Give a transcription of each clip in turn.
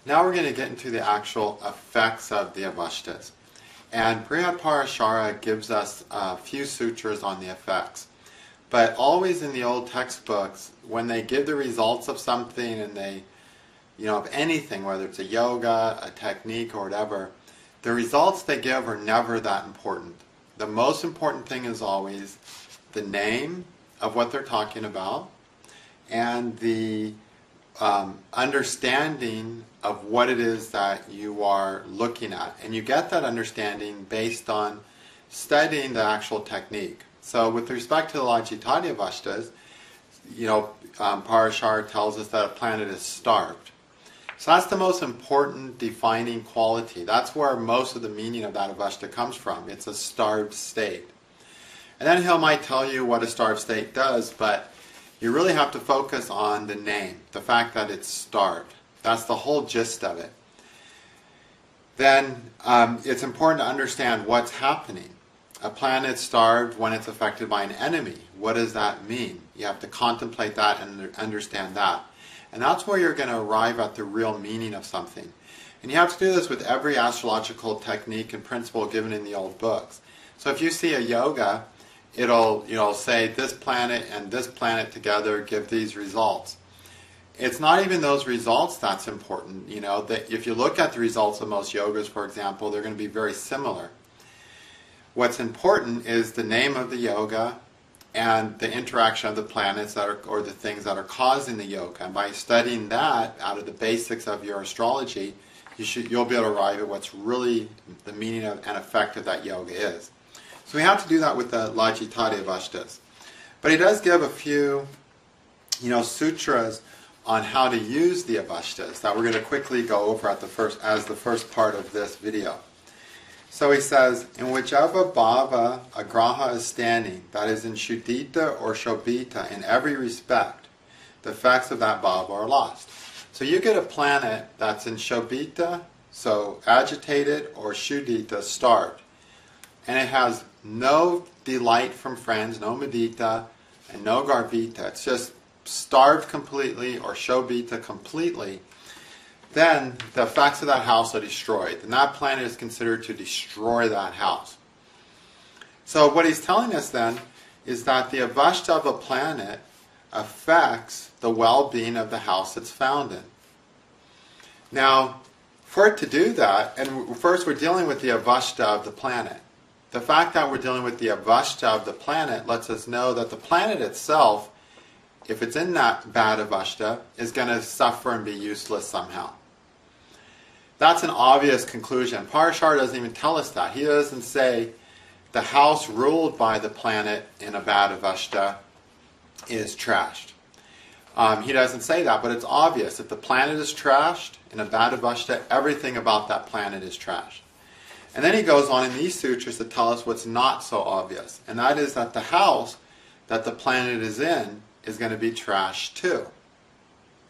Now we're going to get into the actual effects of the Avashtas. And Brihat Parashara gives us a few sutras on the effects. But always in the old textbooks, when they give the results of something and they, of anything, whether it's a yoga, a technique, or whatever, the results they give are never that important. The most important thing is always the name of what they're talking about and the understanding of what it is that you are looking at. And you get that understanding based on studying the actual technique. So with respect to the Lajjitaadi Avasthas, Parashara tells us that a planet is starved. So that's the most important defining quality. That's where most of the meaning of that Avashta comes from. It's a starved state. And then he might tell you what a starved state does, but you really have to focus on the name, the fact that it's starved. That's the whole gist of it. Then it's important to understand what's happening. A planet starved when it's affected by an enemy. What does that mean? You have to contemplate that and understand that. And that's where you're going to arrive at the real meaning of something. And you have to do this with every astrological technique and principle given in the old books. So if you see a yoga, it'll say this planet and this planet together give these results. It's not even those results that's important. That if you look at the results of most yogas, for example, they're going to be very similar. What's important is the name of the yoga and the interaction of the planets or the things that are causing the yoga. And by studying that out of the basics of your astrology, you'll be able to arrive at what's really the meaning of and effect of that yoga is. So we have to do that with the Lajjitaadi Avasthas. But he does give a few, sutras on how to use the Avashtas that we're going to quickly go over as the first part of this video. So he says, in whichever bhava a graha is standing, that is in Shuddhita or Shobhita in every respect, the effects of that bhava are lost. So you get a planet that's in Shobhita, so agitated, or Shuddhita, starved. And it has no delight from friends, no medita, and no garvita. It's just starved completely or Shobhita completely. Then the effects of that house are destroyed. And that planet is considered to destroy that house. So what he's telling us then is that the avashta of a planet affects the well-being of the house it's found in. Now, for it to do that, and first we're dealing with the avashta of the planet. The fact that we're dealing with the avashta of the planet lets us know that the planet itself, if it's in that bad avashta, is going to suffer and be useless somehow. That's an obvious conclusion. Parashara doesn't even tell us that. He doesn't say the house ruled by the planet in a bad avashta is trashed. He doesn't say that, but it's obvious. If the planet is trashed in a bad avashta, everything about that planet is trashed. And then he goes on in these sutras to tell us what's not so obvious. And that is that the house that the planet is in is going to be trashed too.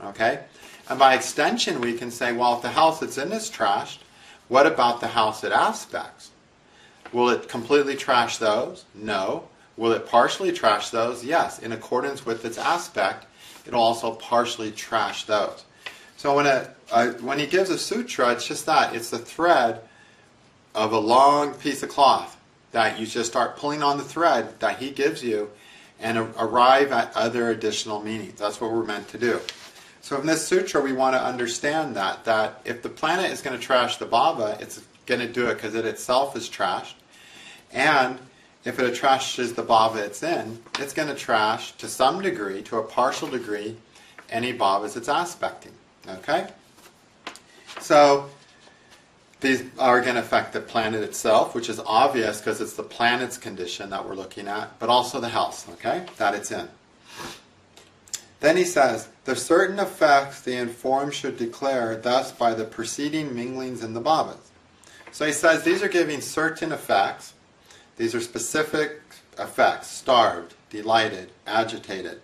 Okay? And by extension we can say, well, if the house it's in is trashed, what about the house it aspects? Will it completely trash those? No. Will it partially trash those? Yes. In accordance with its aspect, it'll also partially trash those. So when he gives a sutra, it's just that. It's the thread of a long piece of cloth that you just start pulling on the thread that he gives you and arrive at other additional meanings. That's what we're meant to do. So in this sutra we want to understand that if the planet is going to trash the bhava, it's going to do it because it itself is trashed. And if it trashes the bhava it's in, it's going to trash to some degree, to a partial degree, any bhavas it's aspecting. Okay? So these are going to affect the planet itself, which is obvious because it's the planet's condition that we're looking at, but also the house, okay, that it's in. Then he says, the certain effects the informed should declare thus by the preceding minglings in the bhavas. So he says these are giving certain effects. These are specific effects, starved, delighted, agitated.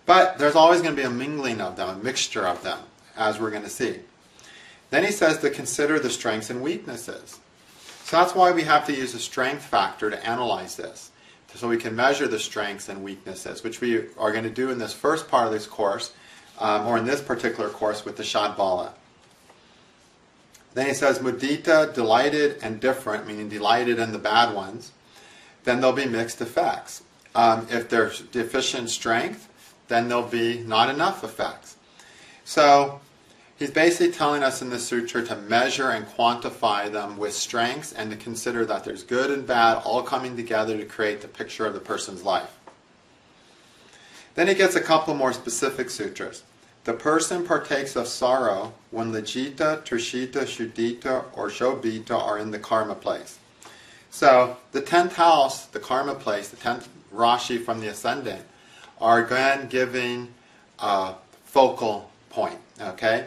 But there's always going to be a mingling of them, a mixture of them, as we're going to see. Then he says to consider the strengths and weaknesses. So that's why we have to use a strength factor to analyze this. So we can measure the strengths and weaknesses, which we are going to do in this first part of this course, or in this particular course with the Shadbala. Then he says mudita, delighted and different, meaning delighted in the bad ones. Then there'll be mixed effects. If they're deficient strength, then there'll be not enough effects. So he's basically telling us in this sutra to measure and quantify them with strengths and to consider that there's good and bad all coming together to create the picture of the person's life. Then he gets a couple more specific sutras. The person partakes of sorrow when Lajjita, Trishita, Shuddhita, or Shobhita are in the karma place. So the 10th house, the karma place, the 10th Rashi from the ascendant, are again giving a focal point. Okay?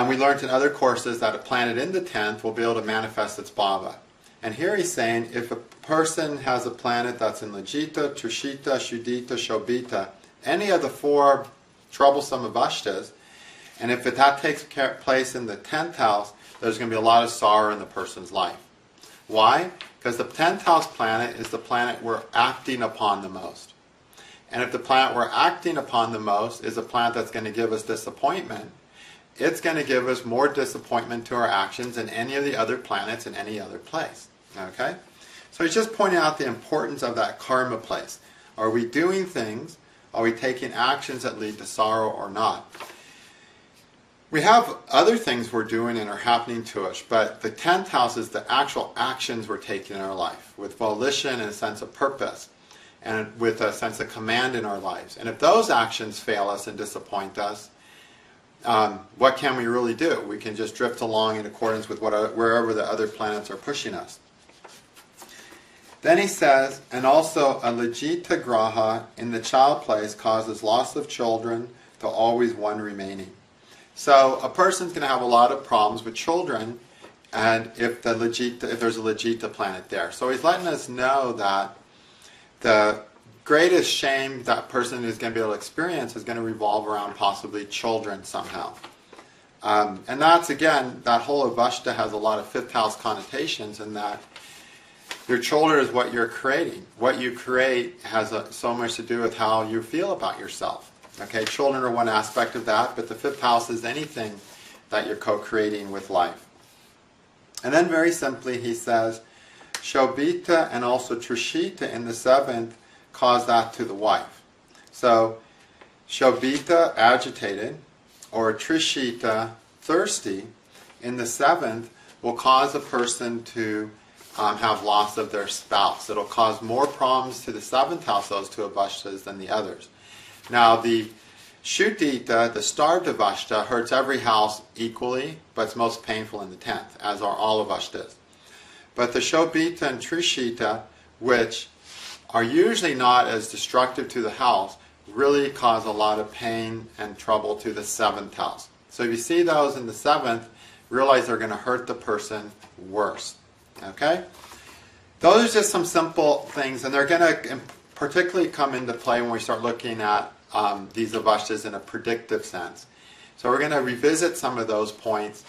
We learned in other courses that a planet in the 10th will be able to manifest its bhava. And here he's saying if a person has a planet that's in Lajjita, Trishita, Shuddhita, Shobhita, any of the 4 troublesome avashtas, and if that takes place in the 10th house, there's going to be a lot of sorrow in the person's life. Why? Because the 10th house planet is the planet we're acting upon the most. And if the planet we're acting upon the most is a planet that's going to give us disappointment, it's going to give us more disappointment to our actions than any of the other planets in any other place. Okay? So he's just pointing out the importance of that karma place. Are we doing things? Are we taking actions that lead to sorrow or not? We have other things we're doing and are happening to us, but the 10th house is the actual actions we're taking in our life with volition and a sense of purpose and with a sense of command in our lives. And if those actions fail us and disappoint us, what can we really do? We can just drift along in accordance with wherever the other planets are pushing us. Then he says, and also a Lajjita graha in the child place causes loss of children to always one remaining. So a person's going to have a lot of problems with children, and if there's a Lajjita planet there. So he's letting us know that the greatest shame that person is going to be able to experience is going to revolve around possibly children somehow. And that's, again, that whole avashta has a lot of 5th house connotations in that your children is what you're creating. What you create has so much to do with how you feel about yourself. Okay, children are one aspect of that, but the 5th house is anything that you're co-creating with life. And then very simply he says, Shobhita and also Trishita in the 7th cause that to the wife. So Shobhita, agitated, or Trishita, thirsty, in the 7th will cause a person to have loss of their spouse. It'll cause more problems to the 7th house, those 2 avashtas, than the others. Now the Shuddhita, the starved avashta, hurts every house equally, but it's most painful in the 10th, as are all avashtas. But the Shobhita and Trishita, which are usually not as destructive to the house, really cause a lot of pain and trouble to the 7th house. So if you see those in the 7th, realize they're going to hurt the person worse. Okay? Those are just some simple things, and they're going to particularly come into play when we start looking at these avashtas in a predictive sense. So we're going to revisit some of those points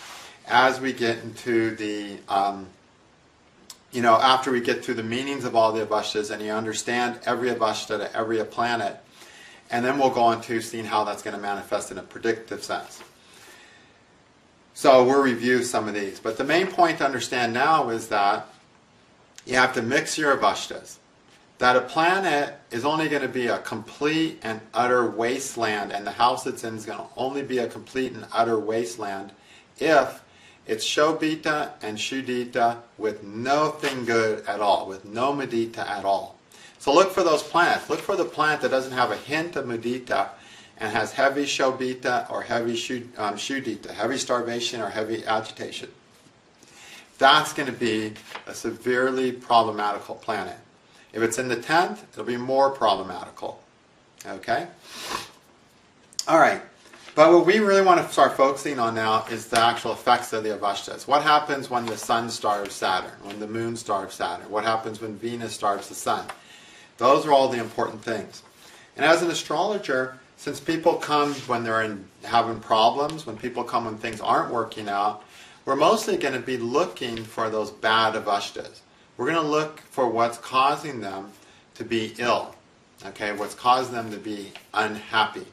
as we get into the, after we get through the meanings of all the avashtas and you understand every avashta to every planet, and then we'll go on to seeing how that's going to manifest in a predictive sense. So we'll review some of these. But the main point to understand now is that you have to mix your avashtas. That a planet is only going to be a complete and utter wasteland, and the house it's in is going to only be a complete and utter wasteland if it's Shobhita and Shuddhita with nothing good at all, with no mudita at all. So look for those planets. Look for the planet that doesn't have a hint of mudita and has heavy Shobhita or heavy Shuddhita, heavy starvation or heavy agitation. That's going to be a severely problematical planet. If it's in the 10th, it'll be more problematical. Okay? All right. But what we really want to start focusing on now is the actual effects of the avashtas. What happens when the sun starves Saturn, when the moon starves Saturn? What happens when Venus starves the sun? Those are all the important things. And as an astrologer, since people come when they're having problems, when people come when things aren't working out, we're mostly going to be looking for those bad avashtas. We're going to look for what's causing them to be ill, okay? What's causing them to be unhappy.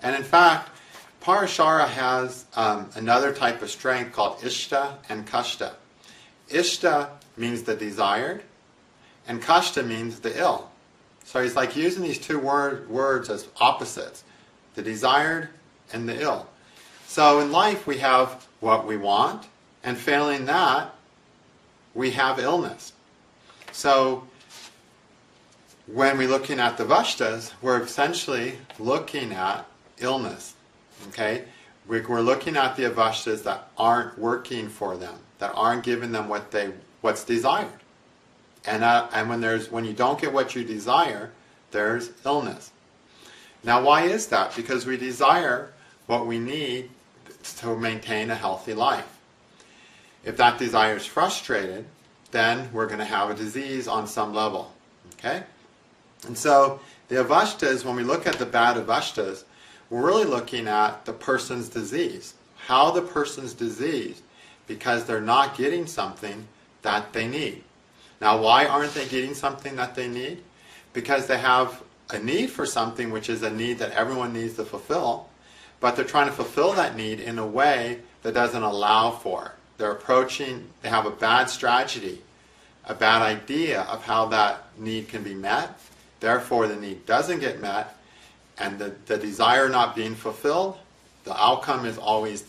And in fact, Parashara has another type of strength called Ishta and Kashta. Ishta means the desired, and Kashta means the ill. So he's like using these two words as opposites, the desired and the ill. So in life we have what we want, and failing that, we have illness. So when we're looking at the Avashtas, we're essentially looking at illness. Okay? We're looking at the Avashtas that aren't working for them, that aren't giving them what's desired. And when you don't get what you desire, there's illness. Now why is that? Because we desire what we need to maintain a healthy life. If that desire is frustrated, then we're going to have a disease on some level. Okay? And so the Avashtas, when we look at the bad Avashtas, we're really looking at the person's disease. How the person's diseased because they're not getting something that they need. Now, why aren't they getting something that they need? Because they have a need for something which is a need that everyone needs to fulfill, but they're trying to fulfill that need in a way that doesn't allow for it. They have a bad strategy, a bad idea of how that need can be met. Therefore, the need doesn't get met, and the desire not being fulfilled, the outcome is always